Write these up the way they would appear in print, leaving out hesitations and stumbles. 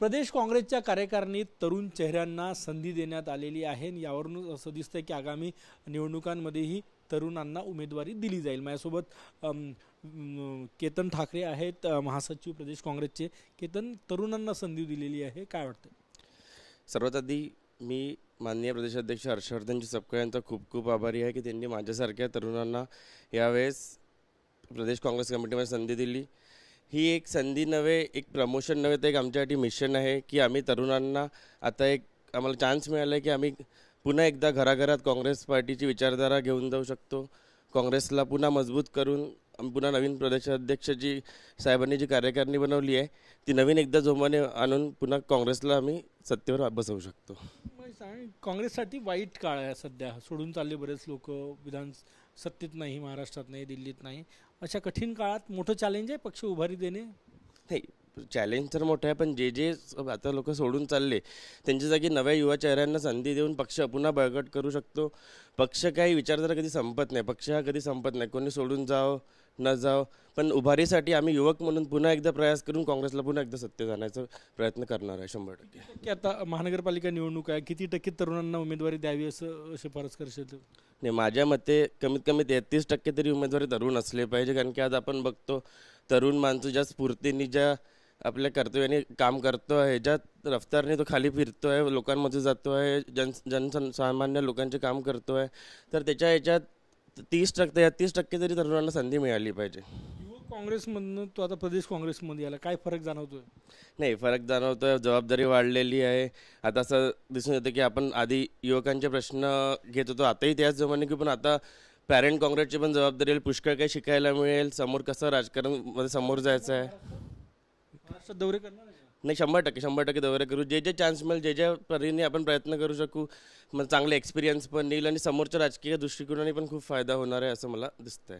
प्रदेश काँग्रेसच्या कार्यकारिणीत तरुण चेहऱ्यांना संधी देण्यात आलेली आहे। यावरून असं दिसतंय की आगामी निवडणुकांमध्येही तरुणांना उमेदवारी दिली जाईल। माझ्यासोबत केतन ठाकरे आहेत, महासचिव प्रदेश काँग्रेसचे। केतन, तरुणांना संधी दिलेली आहे, काय वाटतं? सर्वात आधी मी माननीय प्रदेशाध्यक्ष हर्षवर्धनजी सपकाळ यांचा खूप खूप आभारी आहे की त्यांनी माझ्यासारख्या तरुणांना यावेळेस प्रदेश काँग्रेस कमिटीमध्ये संधी दिली। ही एक संधी नव्हे, एक प्रमोशन नव्हे, तर एक आमच्यासाठी मिशन आहे की आम्ही तरुणांना आता एक आम्हाला चान्स मिळाला आहे की आम्ही पुन्हा एकदा घराघरात काँग्रेस पार्टीची विचारधारा घेऊन जाऊ शकतो। काँग्रेसला पुन्हा मजबूत करून आम्ही पुन्हा नवीन प्रदेशाध्यक्षजी साहेबांनी जी कार्यकारिणी बनवली आहे ती नवीन एकदा जोमाने आणून पुन्हा काँग्रेसला आम्ही सत्तेवर बसवू शकतो। काँग्रेससाठी वाईट काळ आहे सध्या, सोडून चालले बरेच लोक, विधान सत्तेत नाही, महाराष्ट्रात नाही, दिल्लीत नाही। अशा कठीण काळात मोठं चॅलेंज आहे पक्ष उभारी देणे। नाही, चॅलेंज तर मोठं आहे, पण जे आता लोक सोडून चालले त्यांच्या जागी नव्या युवा चेहऱ्यांना संधी देऊन पक्ष पुन्हा बळकट करू शकतो। पक्ष काही विचारधारा कधी संपत नाही, पक्ष हा कधी संपत नाही, कोणी सोडून जाओ न जाओ, पण उभारीसाठी आम्ही युवक म्हणून पुन्हा एकदा प्रयास करून काँग्रेसला पुन्हा एकदा सत्तेत आणण्याचा प्रयत्न करणार आहे 100%। की आता महानगरपालिका निवडणूक आहे, किती टक्के तरुणांना उमेदवारी द्यावी असं शिफारस करशील? नाही, माझ्या मते कमीत कमी 33% तरी उमेदवारी तरुण असले पाहिजे, कारण की आज आपण बघतो तरुण माणसं ज्या स्फूर्तीने, ज्या आपल्या कर्तव्याने काम करतो आहे, ज्या रफ्तारने तो खाली फिरतो आहे, लोकांमध्ये जातो आहे, जनसामान्य लोकांचे काम करतो आहे, तर त्याच्या याच्यात 30% तरी तरुणांना संधी मिळाली पाहिजे। युवक काँग्रेसमधनं तो आता प्रदेश काँग्रेसमध्ये आला, काय फरक जाणवतोय? नाही, फरक जाणवतोय, जबाबदारी वाढलेली आहे। आता असं दिसून येतं की आपण आधी युवकांचे प्रश्न घेत होतो, आताही त्याच जमाने की, पण आता पॅरेंट काँग्रेसची पण जबाबदारी येईल, पुष्कळ काही शिकायला मिळेल, समोर कसं राजकारणमध्ये समोर जायचं आहे। महाराष्ट्रात दौरे करणार आहे? नाही, 100% दौरे करू, जे चान्स मिळेल, ज्या परीने आपण प्रयत्न करू शकू, मग चांगले एक्सपिरियन्स पण येईल आणि समोरच्या राजकीय दृष्टिकोनाने पण खूप फायदा होणार आहे असं मला दिसतंय।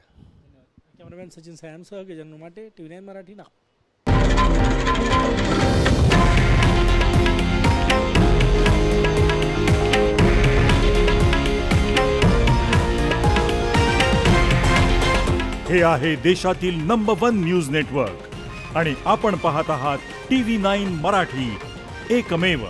कॅमेरामॅन सचिन सायांसह गजानन उमाटे, TV9 मराठी, नागपूर। हे आहे देशातील नंबर 1 न्यूज नेटवर्क आणि आपण पाहत आहात TV9 मराठी, एकमेव।